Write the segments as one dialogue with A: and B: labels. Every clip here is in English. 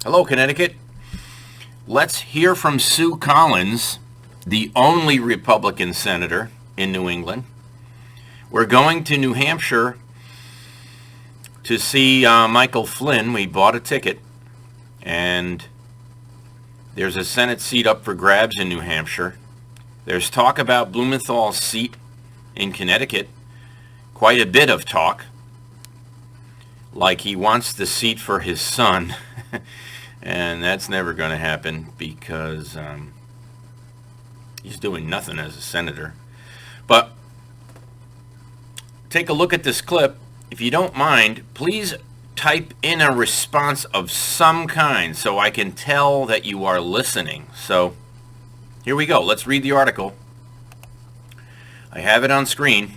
A: Hello, Connecticut. Let's hear from Sue Collins, the only Republican senator in New England. We're going to New Hampshire to see Michael Flynn. We bought a ticket, and there's a Senate seat up for grabs in New Hampshire. There's talk about Blumenthal's seat in Connecticut, quite a bit of talk, like he wants the seat for his son. And that's never going to happen because he's doing nothing as a senator. But take a look at this clip. If you don't mind, please type in a response of some kind so I can tell that you are listening. So here we go. Let's read the article. I have it on screen.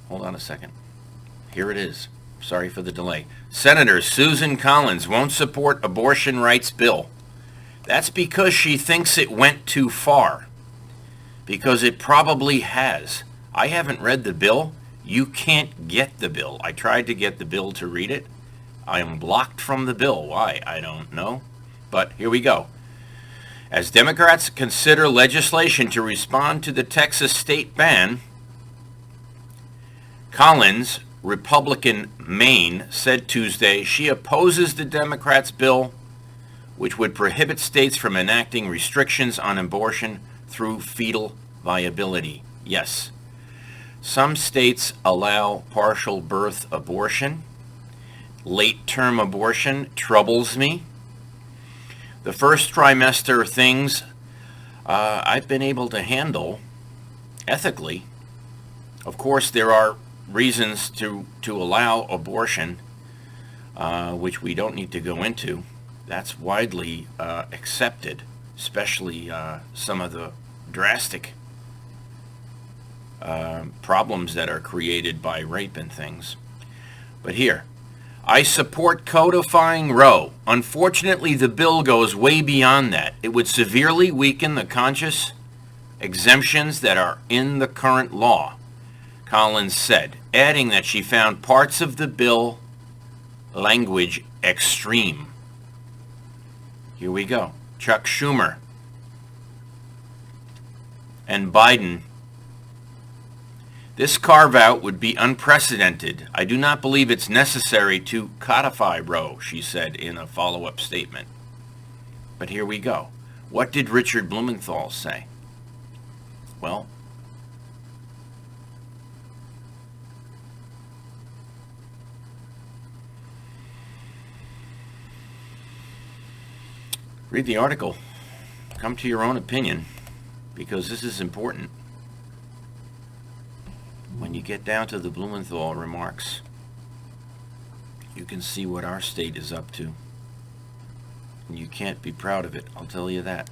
A: Hold on a second. Here it is. Sorry for the delay. Senator Susan Collins won't support abortion rights bill. That's because she thinks it went too far. Because it probably has. I haven't read the bill. You can't get the bill. I tried to get the bill to read it. I am blocked from the bill. Why? I don't know. But here we go. As Democrats consider legislation to respond to the Texas state ban, Collins, Republican Maine, said Tuesday she opposes the Democrats' bill, which would prohibit states from enacting restrictions on abortion through fetal viability. Yes, some states allow partial birth abortion. Late-term abortion troubles me. The first trimester things I've been able to handle ethically. Of course, there are reasons to allow abortion, which we don't need to go into. That's widely accepted, especially some of the drastic problems that are created by rape and things. But here, I support codifying Roe. Unfortunately, the bill goes way beyond that. It would severely weaken the conscious exemptions that are in the current law, Collins said, adding that she found parts of the bill language extreme. Here we go. Chuck Schumer and Biden. This carve-out would be unprecedented. I do not believe it's necessary to codify Roe, she said in a follow-up statement. But here we go. What did Richard Blumenthal say? Well, read the article. Come to your own opinion, because this is important. When you get down to the Blumenthal remarks, you can see what our state is up to. And you can't be proud of it, I'll tell you that.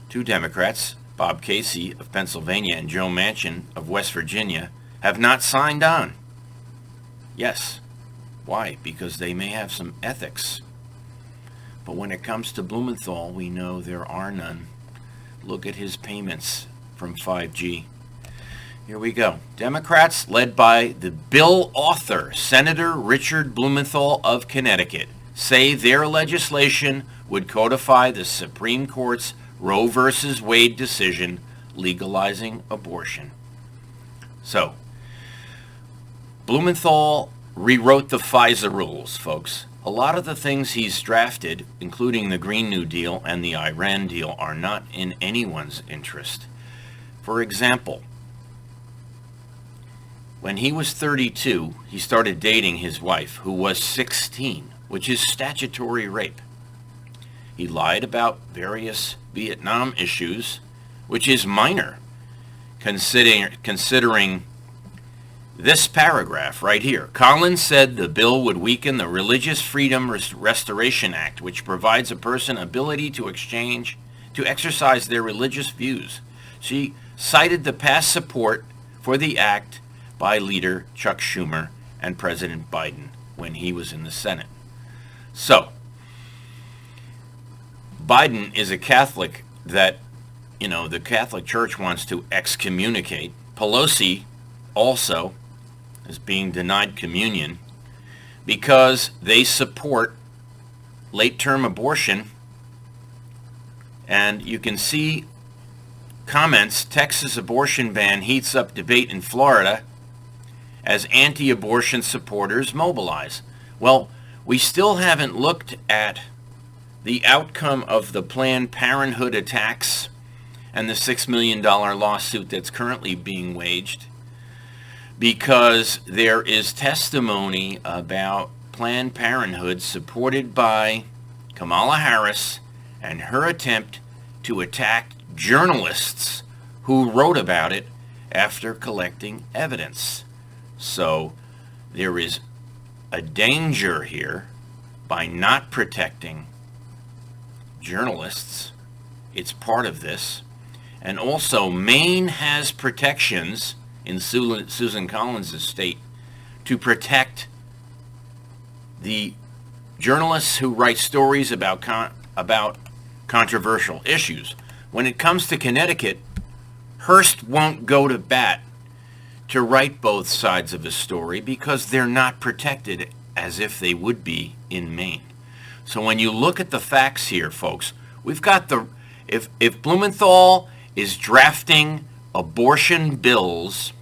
A: Two Democrats, Bob Casey of Pennsylvania and Joe Manchin of West Virginia, have not signed on. Yes. Why? Because they may have some ethics. But when it comes to Blumenthal, we know there are none. Look at his payments from 5G. Here we go. Democrats, led by the bill author, Senator Richard Blumenthal of Connecticut, say their legislation would codify the Supreme Court's Roe v. Wade decision legalizing abortion. So, Blumenthal rewrote the FISA rules, folks. A lot of the things he's drafted, including the Green New Deal and the Iran deal, are not in anyone's interest. For example, when he was 32, he started dating his wife, who was 16, which is statutory rape. He lied about various Vietnam issues, which is minor, considering this paragraph right here. Collins said the bill would weaken the Religious Freedom Restoration Act, which provides a person ability to exercise their religious views. She cited the past support for the act by leader Chuck Schumer and President Biden when he was in the Senate. So, Biden is a Catholic that, the Catholic Church wants to excommunicate, Pelosi also is being denied communion because they support late-term abortion. And you can see comments, Texas abortion ban heats up debate in Florida as anti-abortion supporters mobilize. Well, we still haven't looked at the outcome of the Planned Parenthood attacks and the $6 million lawsuit that's currently being waged, because there is testimony about Planned Parenthood supported by Kamala Harris and her attempt to attack journalists who wrote about it after collecting evidence. So there is a danger here by not protecting journalists. It's part of this. And also, Maine has protections in Susan Collins' state to protect the journalists who write stories about controversial issues. When it comes to Connecticut, Hearst won't go to bat to write both sides of a story because they're not protected as if they would be in Maine. So when you look at the facts here, folks, we've got if Blumenthal is drafting abortion bills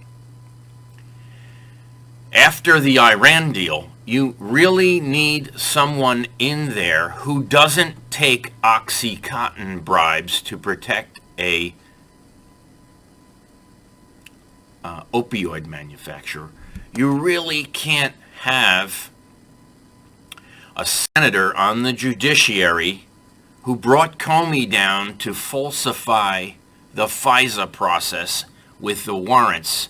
A: after the Iran deal, you really need someone in there who doesn't take OxyContin bribes to protect a opioid manufacturer. You really can't have a senator on the judiciary who brought Comey down to falsify the FISA process with the warrants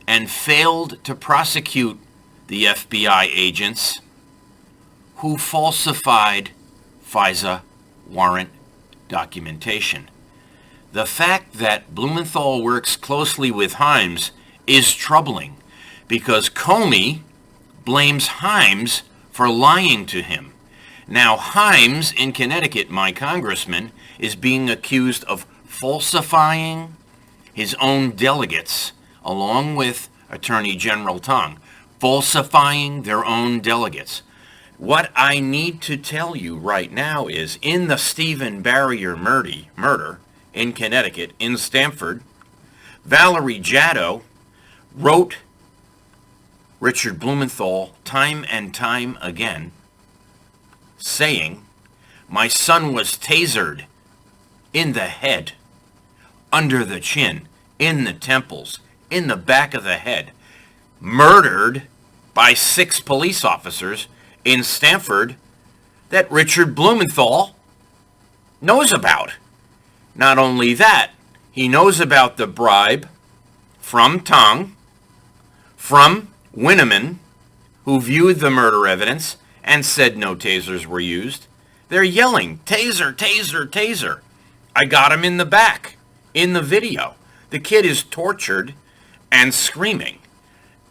A: and failed to prosecute the FBI agents who falsified FISA warrant documentation. The fact that Blumenthal works closely with Himes is troubling because Comey blames Himes for lying to him. Now, Himes in Connecticut, my congressman, is being accused of falsifying his own delegates, along with Attorney General Tong, falsifying their own delegates. What I need to tell you right now is, in the Stephen Barrier murder in Connecticut, in Stamford, Valerie Jadot wrote Richard Blumenthal time and time again, saying, "My son was tasered in the head, under the chin, in the temples, in the back of the head, murdered by 6 police officers in Stamford that Richard Blumenthal knows about." Not only that, he knows about the bribe from Tong, from Winneman, who viewed the murder evidence and said no tasers were used. They're yelling, "Taser, taser, taser." I got him in the back, in the video. The kid is tortured and screaming.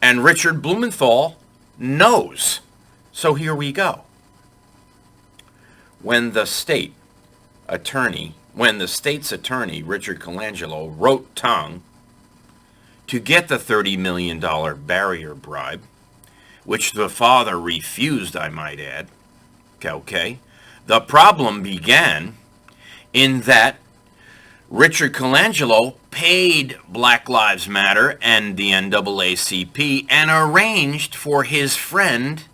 A: And Richard Blumenthal knows. So here we go. When the state's attorney, Richard Colangelo, wrote Tong to get the $30 million barrier bribe, which the father refused, I might add, okay, the problem began in that Richard Colangelo paid Black Lives Matter and the NAACP and arranged for his friend,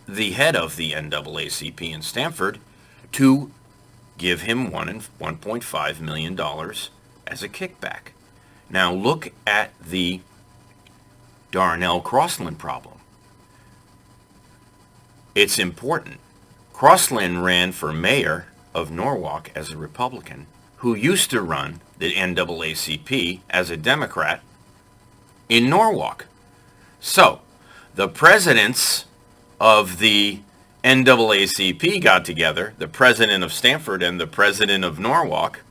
A: the head of the NAACP in Stamford, to give him $1.5 million as a kickback. Now look at the Darnell Crossland problem. It's important. Crossland ran for mayor of Norwalk as a Republican, who used to run the NAACP as a Democrat in Norwalk. So, the presidents of the NAACP got together, the president of Stamford and the president of Norwalk,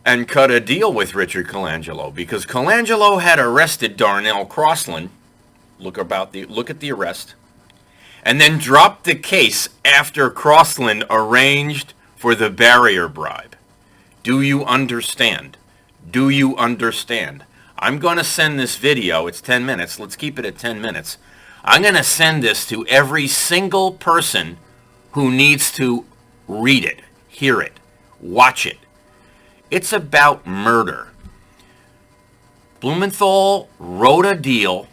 A: and cut a deal with Richard Colangelo, because Colangelo had arrested Darnell Crossland, look at the arrest, and then dropped the case after Crossland arranged for the barrier bribe. Do you understand? Do you understand? I'm going to send this video. It's 10 minutes. Let's keep it at 10 minutes. I'm going to send this to every single person who needs to read it, hear it, watch it. It's about murder. Blumenthal wrote a deal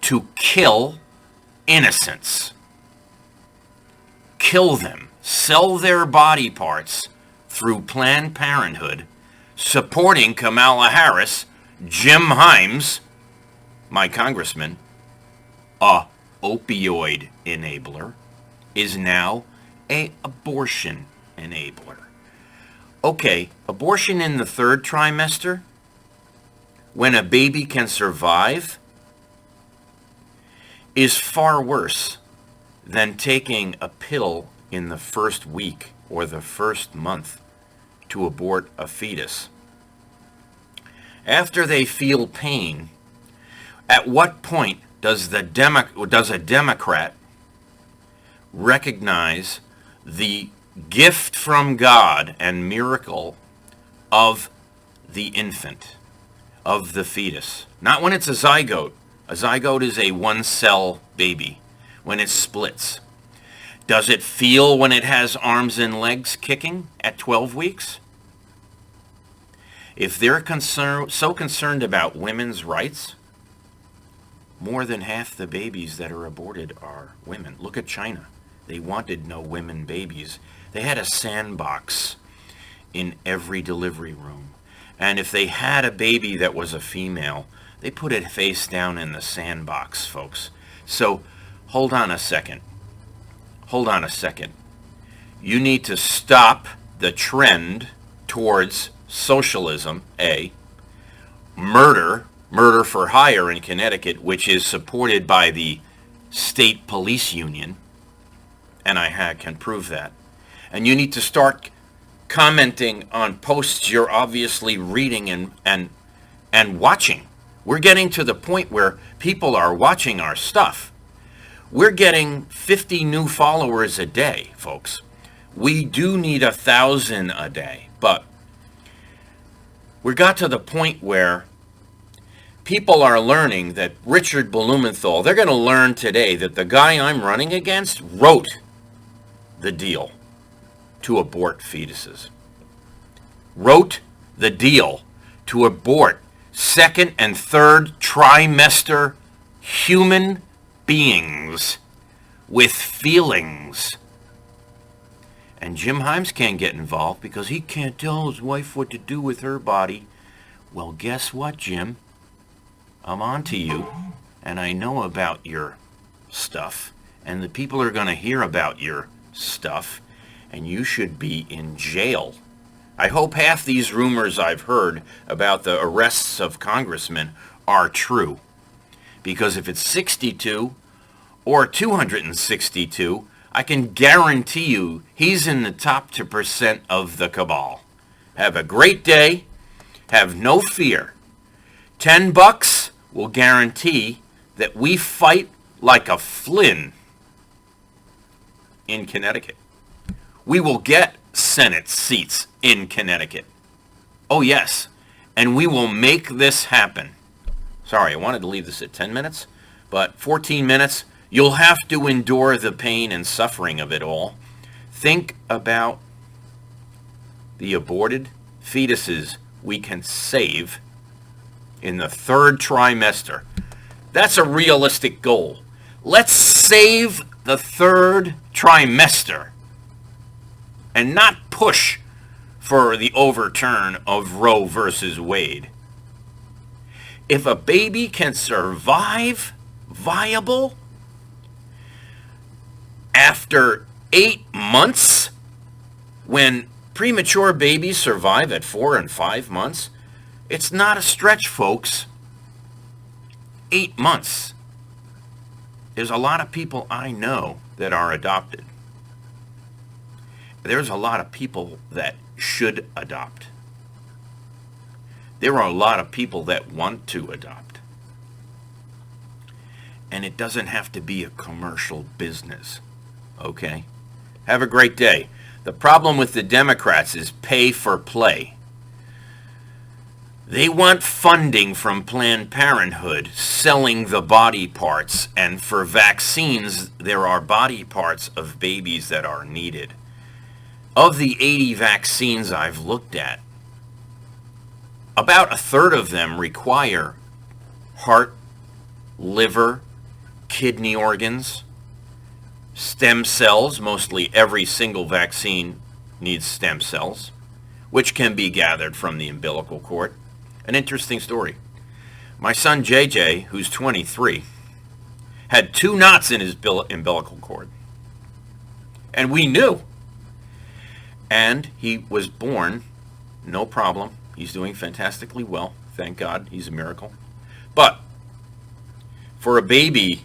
A: to kill innocents. Kill them. Sell their body parts through Planned Parenthood, supporting Kamala Harris, Jim Himes, my congressman, a opioid enabler, is now a abortion enabler. Okay, abortion in the third trimester, when a baby can survive, is far worse than taking a pill in the first week or the first month to abort a fetus. After they feel pain, at what point does a Democrat recognize the gift from God and miracle of the infant, of the fetus? Not when it's a zygote. A zygote is a one-cell baby when it splits. Does it feel when it has arms and legs kicking at 12 weeks? If they're so concerned about women's rights, more than half the babies that are aborted are women. Look at China. They wanted no women babies. They had a sandbox in every delivery room. And if they had a baby that was a female, they put it face down in the sandbox, folks. So hold on a second. Hold on a second. You need to stop the trend towards socialism, A, murder for hire in Connecticut, which is supported by the state police union, and I can prove that. And you need to start commenting on posts you're obviously reading and watching. We're getting to the point where people are watching our stuff. We're getting 50 new followers a day, folks. We do need 1,000 a day, but we got to the point where people are learning that Richard Blumenthal, they're going to learn today that the guy I'm running against wrote the deal to abort fetuses. Wrote the deal to abort second and third trimester human beings with feelings. And Jim Himes can't get involved because he can't tell his wife what to do with her body. Well, guess what, Jim? I'm on to you, and I know about your stuff, and the people are going to hear about your stuff, and you should be in jail. I hope half these rumors I've heard about the arrests of congressmen are true. Because if it's 62 or 262, I can guarantee you he's in the top 2% of the cabal. Have a great day. Have no fear. $10 will guarantee that we fight like a Flynn in Connecticut. We will get Senate seats in Connecticut. Oh, yes. And we will make this happen. Sorry, I wanted to leave this at 10 minutes, but 14 minutes. You'll have to endure the pain and suffering of it all. Think about the aborted fetuses we can save in the third trimester. That's a realistic goal. Let's save the third trimester and not push for the overturn of Roe versus Wade. If a baby can survive viable after 8 months, when premature babies survive at 4 and 5 months, it's not a stretch, folks. 8 months. There's a lot of people I know that are adopted. There's a lot of people that should adopt. There are a lot of people that want to adopt. And it doesn't have to be a commercial business. Okay? Have a great day. The problem with the Democrats is pay for play. They want funding from Planned Parenthood selling the body parts, and for vaccines, there are body parts of babies that are needed. Of the 80 vaccines I've looked at, about a third of them require heart, liver, kidney organs, stem cells. Mostly every single vaccine needs stem cells, which can be gathered from the umbilical cord. An interesting story. My son JJ, who's 23, had 2 knots in his umbilical cord. And we knew. And he was born, no problem. He's doing fantastically well. Thank God. He's a miracle. But for a baby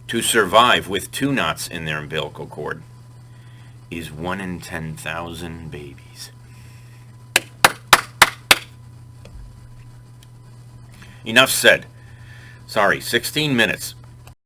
A: to survive with 2 knots in their umbilical cord is 1 in 10,000 babies. Enough said. Sorry, 16 minutes.